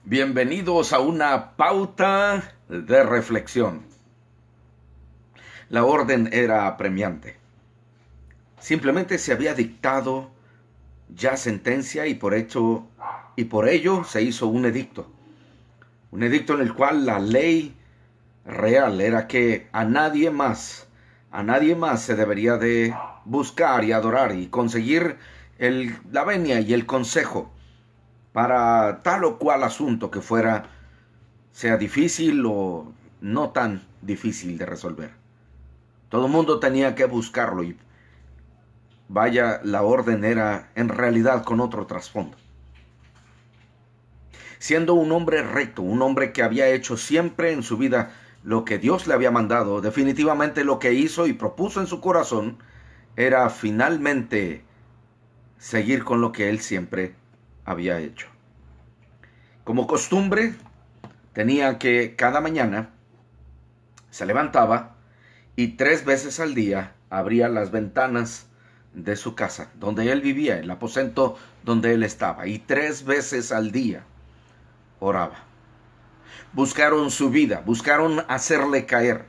Bienvenidos a una pauta de reflexión. La orden era apremiante. Simplemente se había dictado ya sentencia y por ello se hizo un edicto. Un edicto en el cual la ley real era que a nadie más se debería de buscar y adorar y conseguir la venia y el consejo para tal o cual asunto que fuera, sea difícil o no tan difícil de resolver. Todo el mundo tenía que buscarlo y vaya, la orden era en realidad con otro trasfondo. Siendo un hombre recto, un hombre que había hecho siempre en su vida lo que Dios le había mandado, definitivamente lo que hizo y propuso en su corazón era finalmente seguir con lo que él siempre había hecho. Como costumbre, tenía que cada mañana se levantaba y 3 veces al día abría las ventanas de su casa, donde él vivía, el aposento donde él estaba, y 3 veces al día oraba. Buscaron su vida, buscaron hacerle caer,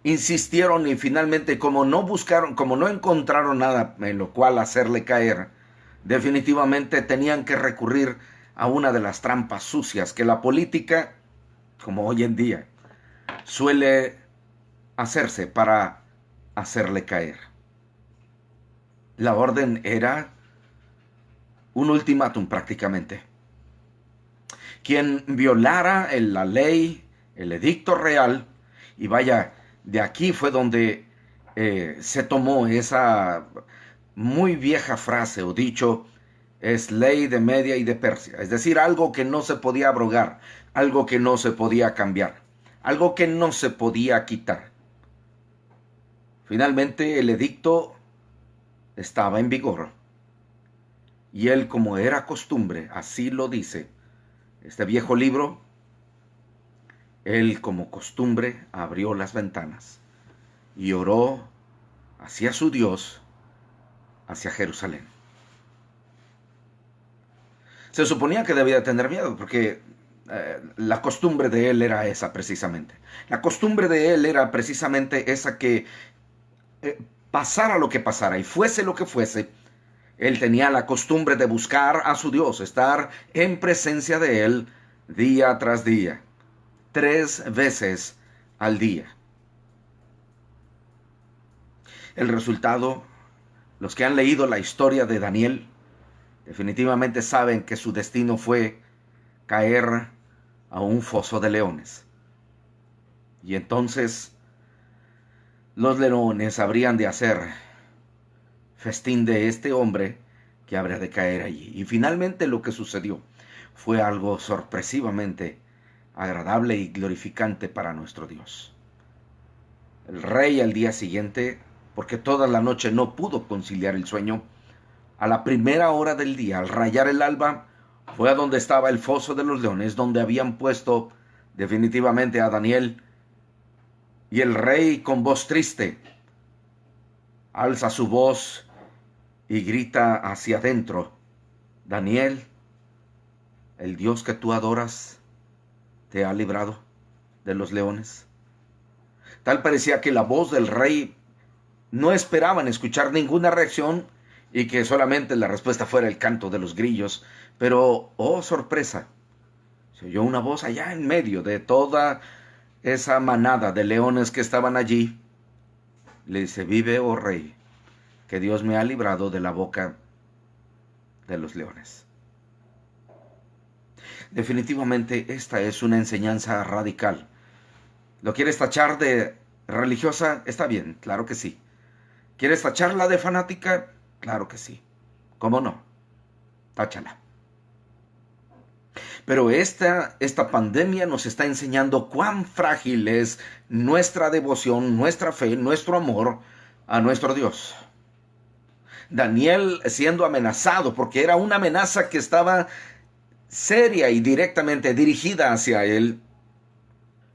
insistieron y finalmente como no encontraron nada en lo cual hacerle caer, definitivamente tenían que recurrir a una de las trampas sucias que la política, como hoy en día, suele hacerse para hacerle caer. La orden era un ultimátum prácticamente. Quien violara la ley, el edicto real, y vaya, de aquí fue donde se tomó esa muy vieja frase o dicho, es ley de Media y de Persia, es decir, algo que no se podía abrogar, algo que no se podía cambiar, algo que no se podía quitar. Finalmente el edicto estaba en vigor y él, como era costumbre, así lo dice este viejo libro, él como costumbre abrió las ventanas y oró hacia su Dios, hacia Jerusalén. Se suponía que debía tener miedo porque la costumbre de él era esa precisamente. La costumbre de él era precisamente esa que pasara lo que pasara y fuese lo que fuese, él tenía la costumbre de buscar a su Dios, estar en presencia de él día tras día, 3 veces al día. El resultado, los que han leído la historia de Daniel, definitivamente saben que su destino fue caer a un foso de leones. Y entonces los leones habrían de hacer festín de este hombre que habría de caer allí. Y finalmente lo que sucedió fue algo sorpresivamente agradable y glorificante para nuestro Dios. El rey al día siguiente, porque toda la noche no pudo conciliar el sueño, a la primera hora del día, al rayar el alba, fue a donde estaba el foso de los leones, donde habían puesto definitivamente a Daniel, y el rey con voz triste alza su voz y grita hacia adentro, Daniel, el Dios que tú adoras, te ha librado de los leones. Tal parecía que la voz del rey no esperaban escuchar ninguna reacción y que solamente la respuesta fuera el canto de los grillos. Pero, oh sorpresa, se oyó una voz allá en medio de toda esa manada de leones que estaban allí. Le dice, vive, oh rey, que Dios me ha librado de la boca de los leones. Definitivamente esta es una enseñanza radical. ¿Lo quieres tachar de religiosa? Está bien, claro que sí. ¿Quieres tacharla de fanática? Claro que sí. ¿Cómo no? Táchala. Pero esta pandemia nos está enseñando cuán frágil es nuestra devoción, nuestra fe, nuestro amor a nuestro Dios. Daniel siendo amenazado, porque era una amenaza que estaba seria y directamente dirigida hacia él,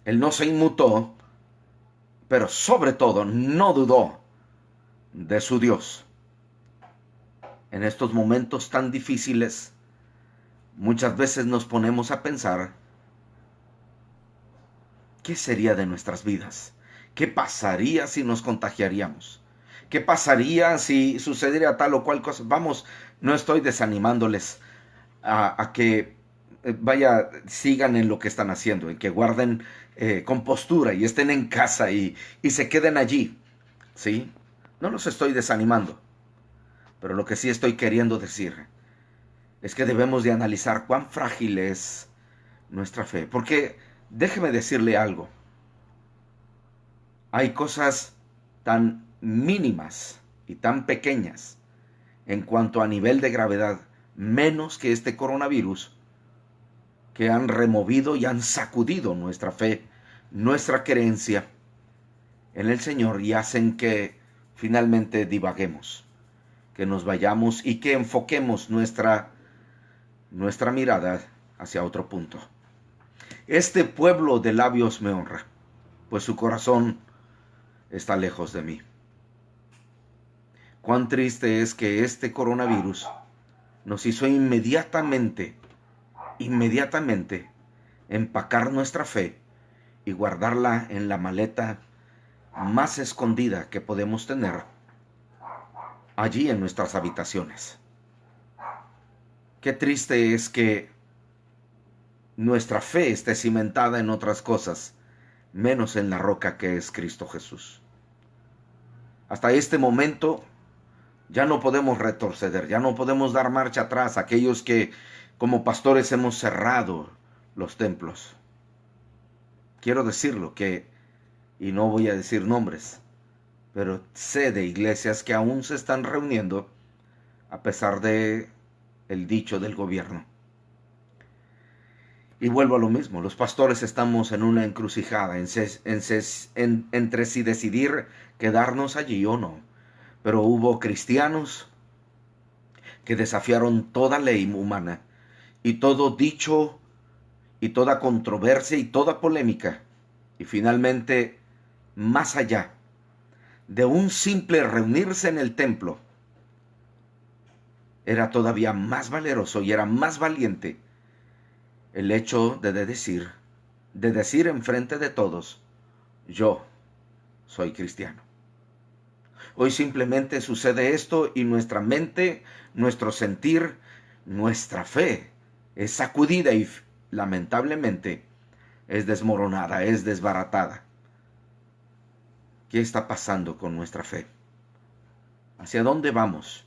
él no se inmutó, pero sobre todo no dudó de su Dios. En estos momentos tan difíciles, Muchas veces nos ponemos a pensar, ¿qué sería de nuestras vidas? ¿Qué pasaría si nos contagiaríamos? ¿Qué pasaría si sucediera tal o cual cosa? Vamos, no estoy desanimándoles a que sigan en lo que están haciendo, en que guarden compostura y estén en casa y se queden allí, ¿sí? No los estoy desanimando, pero lo que sí estoy queriendo decir es que debemos de analizar cuán frágil es nuestra fe, porque déjeme decirle algo, hay cosas tan mínimas y tan pequeñas en cuanto a nivel de gravedad, menos que este coronavirus, que han removido y han sacudido nuestra fe, nuestra creencia en el Señor y hacen que finalmente divaguemos, que nos vayamos y que enfoquemos nuestra mirada hacia otro punto. Este pueblo de labios me honra, pues su corazón está lejos de mí. Cuán triste es que este coronavirus nos hizo inmediatamente empacar nuestra fe y guardarla en la maleta más escondida que podemos tener allí en nuestras habitaciones. Qué triste es que nuestra fe esté cimentada en otras cosas, menos en la roca que es Cristo Jesús. Hasta este momento ya no podemos retroceder, ya no podemos dar marcha atrás, aquellos que como pastores hemos cerrado los templos. Quiero decirlo y no voy a decir nombres, pero sé de iglesias que aún se están reuniendo a pesar de el dicho del gobierno. Y vuelvo a lo mismo, los pastores estamos en una encrucijada entre si decidir quedarnos allí o no. Pero hubo cristianos que desafiaron toda ley humana y todo dicho y toda controversia y toda polémica. Y finalmente, más allá de un simple reunirse en el templo, era todavía más valeroso y era más valiente el hecho de decir enfrente de todos, yo soy cristiano. Hoy simplemente sucede esto y nuestra mente, nuestro sentir, nuestra fe es sacudida y lamentablemente es desmoronada, es desbaratada. ¿Qué está pasando con nuestra fe? ¿Hacia dónde vamos?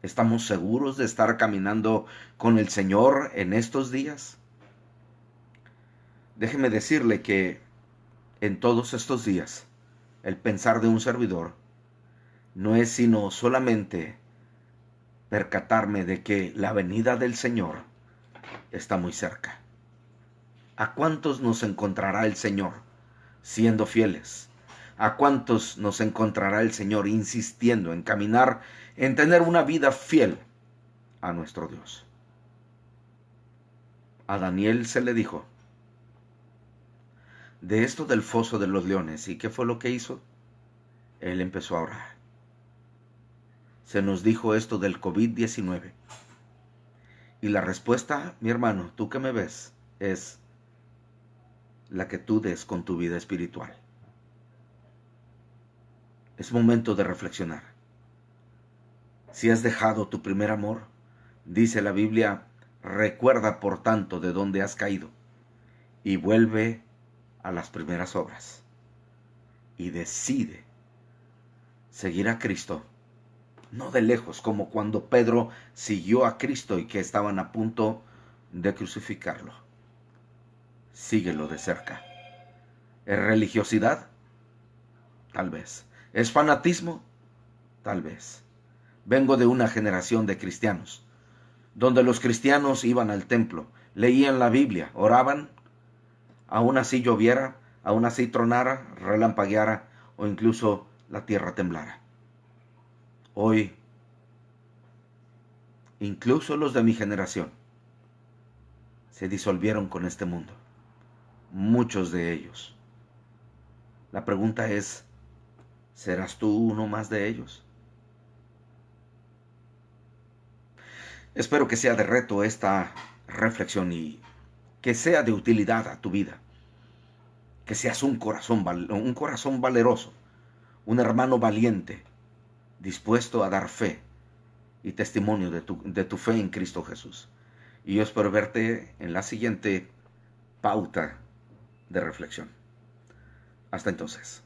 ¿Estamos seguros de estar caminando con el Señor en estos días? Déjeme decirle que en todos estos días, el pensar de un servidor no es sino solamente percatarme de que la venida del Señor está muy cerca. ¿A cuántos nos encontrará el Señor siendo fieles? ¿A cuántos nos encontrará el Señor insistiendo en caminar, en tener una vida fiel a nuestro Dios? A Daniel se le dijo de esto del foso de los leones. ¿Y qué fue lo que hizo? Él empezó a orar. Se nos dijo esto del COVID-19. Y la respuesta, mi hermano, tú que me ves, es la que tú des con tu vida espiritual. Es momento de reflexionar. Si has dejado tu primer amor, dice la Biblia, recuerda por tanto de dónde has caído y vuelve a las primeras obras. Y decide seguir a Cristo, no de lejos, como cuando Pedro siguió a Cristo y que estaban a punto de crucificarlo. Síguelo de cerca. ¿Es religiosidad? Tal vez. ¿Es fanatismo? Tal vez. Vengo de una generación de cristianos, donde los cristianos iban al templo, leían la Biblia, oraban, aún así lloviera, aún así tronara, relampagueara o incluso la tierra temblara. Hoy, incluso los de mi generación se disolvieron con este mundo, muchos de ellos. La pregunta es, ¿serás tú uno más de ellos? Espero que sea de reto esta reflexión y que sea de utilidad a tu vida. Que seas un corazón valeroso, un hermano valiente, dispuesto a dar fe y testimonio de tu fe en Cristo Jesús. Y yo espero verte en la siguiente pauta de reflexión. Hasta entonces.